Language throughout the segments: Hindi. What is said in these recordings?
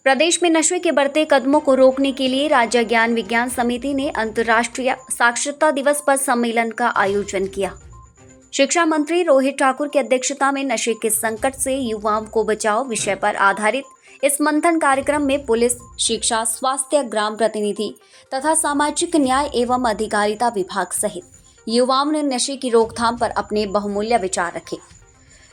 प्रदेश में नशे के बढ़ते कदमों को रोकने के लिए राज्य ज्ञान विज्ञान समिति ने अंतर्राष्ट्रीय साक्षरता दिवस पर सम्मेलन का आयोजन किया। शिक्षा मंत्री रोहित ठाकुर की अध्यक्षता में नशे के संकट से युवाओं को बचाओ विषय पर आधारित इस मंथन कार्यक्रम में पुलिस, शिक्षा, स्वास्थ्य, ग्राम प्रतिनिधि तथा सामाजिक न्याय एवं अधिकारिता विभाग सहित युवाओं ने नशे की रोकथाम पर अपने बहुमूल्य विचार रखे।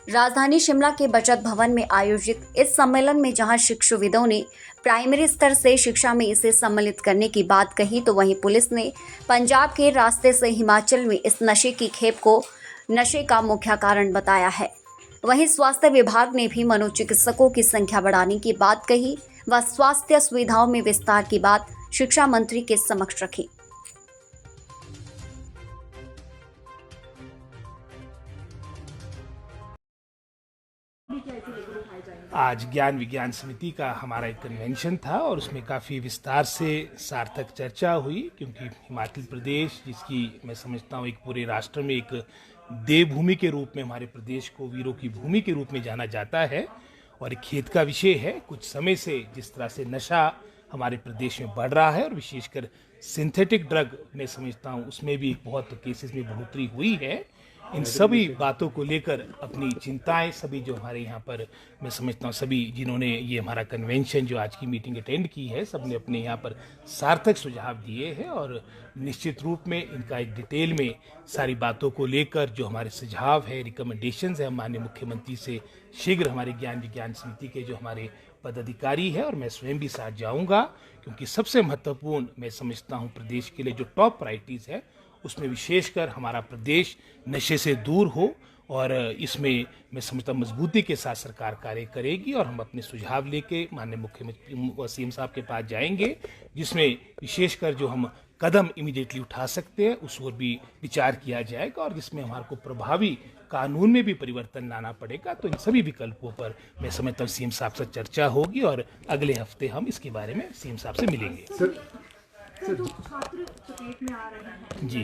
राजधानी शिमला के बचत भवन में आयोजित इस सम्मेलन में जहां शिक्षाविदों ने प्राइमरी स्तर से शिक्षा में इसे सम्मिलित करने की बात कही, तो वहीं पुलिस ने पंजाब के रास्ते से हिमाचल में इस नशे की खेप को नशे का मुख्य कारण बताया है। वहीं स्वास्थ्य विभाग ने भी मनोचिकित्सकों की संख्या बढ़ाने की बात कही व स्वास्थ्य सुविधाओं में विस्तार की बात शिक्षा मंत्री के समक्ष रखी। आज ज्ञान विज्ञान समिति का हमारा एक कन्वेंशन था और उसमें काफ़ी विस्तार से सार्थक चर्चा हुई, क्योंकि हिमाचल प्रदेश, जिसकी मैं समझता हूँ एक पूरे राष्ट्र में एक देवभूमि के रूप में हमारे प्रदेश को वीरों की भूमि के रूप में जाना जाता है और एक खेद का विषय है कुछ समय से जिस तरह से नशा हमारे प्रदेश में बढ़ रहा है और विशेषकर सिंथेटिक ड्रग मैं समझता हूँ उसमें भी बहुत केसेस में बढ़ोतरी हुई है। इन सभी बातों को लेकर अपनी चिंताएं सभी जो हमारे यहाँ पर मैं समझता हूँ सभी जिन्होंने ये हमारा कन्वेंशन जो आज की मीटिंग अटेंड की है, सबने अपने यहाँ पर सार्थक सुझाव दिए हैं और निश्चित रूप में इनका एक डिटेल में सारी बातों को लेकर जो हमारे सुझाव है, रिकमेंडेशंस है, माननीय मुख्यमंत्री से शीघ्र हमारे ज्ञान विज्ञान समिति के जो हमारे पदाधिकारी है और मैं स्वयं भी साथ जाऊँगा, क्योंकि सबसे महत्वपूर्ण मैं समझता हूँ प्रदेश के लिए जो टॉप प्रायोरिटीज़ है उसमें विशेषकर हमारा प्रदेश नशे से दूर हो और इसमें मैं समझता मजबूती के साथ सरकार कार्य करेगी और हम अपने सुझाव लेके माननीय मुख्यमंत्री सीएम साहब के पास जाएंगे, जिसमें विशेषकर जो हम कदम इमीडिएटली उठा सकते हैं उस ओर भी विचार किया जाएगा और जिसमें हमारे को प्रभावी कानून में भी परिवर्तन लाना पड़ेगा। तो इन सभी विकल्पों पर मैं समझता हूँ सीएम साहब से चर्चा होगी और अगले हफ्ते हम इसके बारे में सीएम साहब से मिलेंगे। सर, जो छात्र चपेट में आ रहे हैं जी,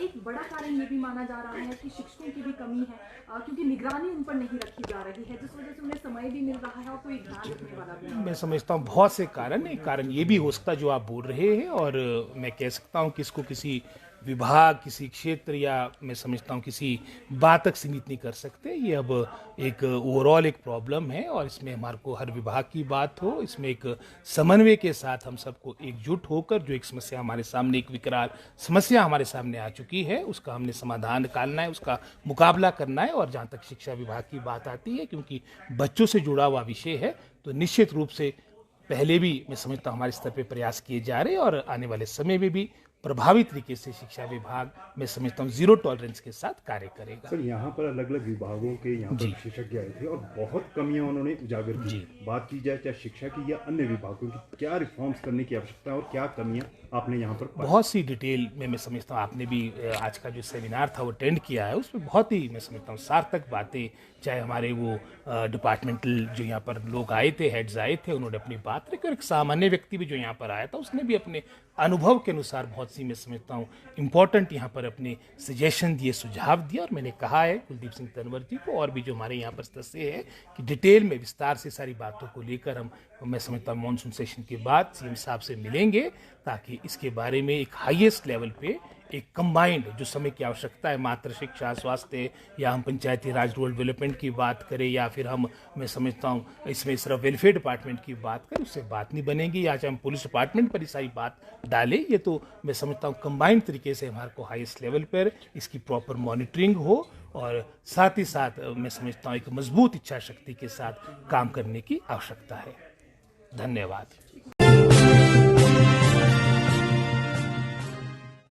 एक बड़ा कारण ये भी माना जा रहा है कि शिक्षकों की भी कमी है, क्योंकि निगरानी उन पर नहीं रखी जा रही है, जिस वजह से उन्हें समय भी मिल रहा है और कोई ध्यान रखने वाला भी नहीं। मैं समझता हूँ बहुत से कारण, एक कारण ये भी हो सकता है जो आप बोल रहे हैं और मैं कह सकता हूँ कि इसको किसी विभाग, किसी क्षेत्र या मैं समझता हूँ किसी बात तक सीमित नहीं कर सकते। ये अब एक ओवरऑल एक प्रॉब्लम है और इसमें हमारे को हर विभाग की बात हो, इसमें एक समन्वय के साथ हम सबको एकजुट होकर जो एक समस्या हमारे सामने, एक विकराल समस्या हमारे सामने आ चुकी है, उसका हमने समाधान निकालना है, उसका मुकाबला करना है। और जहाँ तक शिक्षा विभाग की बात आती है, क्योंकि बच्चों से जुड़ा हुआ विषय है, तो निश्चित रूप से पहले भी मैं समझता हूँ हमारे स्तर पे प्रयास किए जा रहे हैं और आने वाले समय में भी प्रभावी तरीके से शिक्षा विभाग मैं समझता हूँ जीरो टॉलरेंस के साथ कार्य करेगा। सर, यहाँ पर अलग अलग विभागों के यहाँ पर विशेषज्ञ आए थे और बहुत कमियां उन्होंने उजागर की। बात की जाए चाहे शिक्षा की या अन्य विभागों की, क्या रिफॉर्म्स करने की आवश्यकता है और क्या कमियां आपने यहाँ पर पाई? बहुत सी डिटेल में मैं समझता हूँ आपने भी आज का जो सेमिनार था वो अटेंड किया है, उसमें बहुत ही मैं समझता हूँ सार्थक बातें, चाहे हमारे वो डिपार्टमेंटल जो यहाँ पर लोग आए थे, हेड्स आए थे, उन्होंने अपनी बात रखी और एक सामान्य व्यक्ति भी जो यहाँ पर आया था उसने भी अपने अनुभव के अनुसार बहुत सी मैं समझता हूँ इम्पोर्टेंट यहाँ पर अपने सजेशन दिए, सुझाव दिए। और मैंने कहा है कुलदीप सिंह तंवर जी को और भी जो हमारे यहाँ पर सदस्य है कि डिटेल में विस्तार से सारी बातों को लेकर हम मैं समझता हूँ मानसून सेशन के बाद सीएम साहब से मिलेंगे, ताकि इसके बारे में एक हाईएस्ट लेवल पे एक कंबाइंड जो समय की आवश्यकता है, मात्र शिक्षा, स्वास्थ्य या हम पंचायती राज रूरल डेवलपमेंट की बात करें या फिर हम मैं समझता हूँ इसमें सिर्फ वेलफेयर डिपार्टमेंट की बात करें, उससे बात नहीं बनेगी। या चाहे हम पुलिस डिपार्टमेंट पर ही सारी बात डालें, ये तो मैं समझता हूँ कंबाइंड तरीके से हमारे को हाईएस्ट लेवल पर इसकी प्रॉपर मॉनिटरिंग हो और साथ ही साथ मैं समझता हूँ एक मजबूत इच्छा शक्ति के साथ काम करने की आवश्यकता है। धन्यवाद।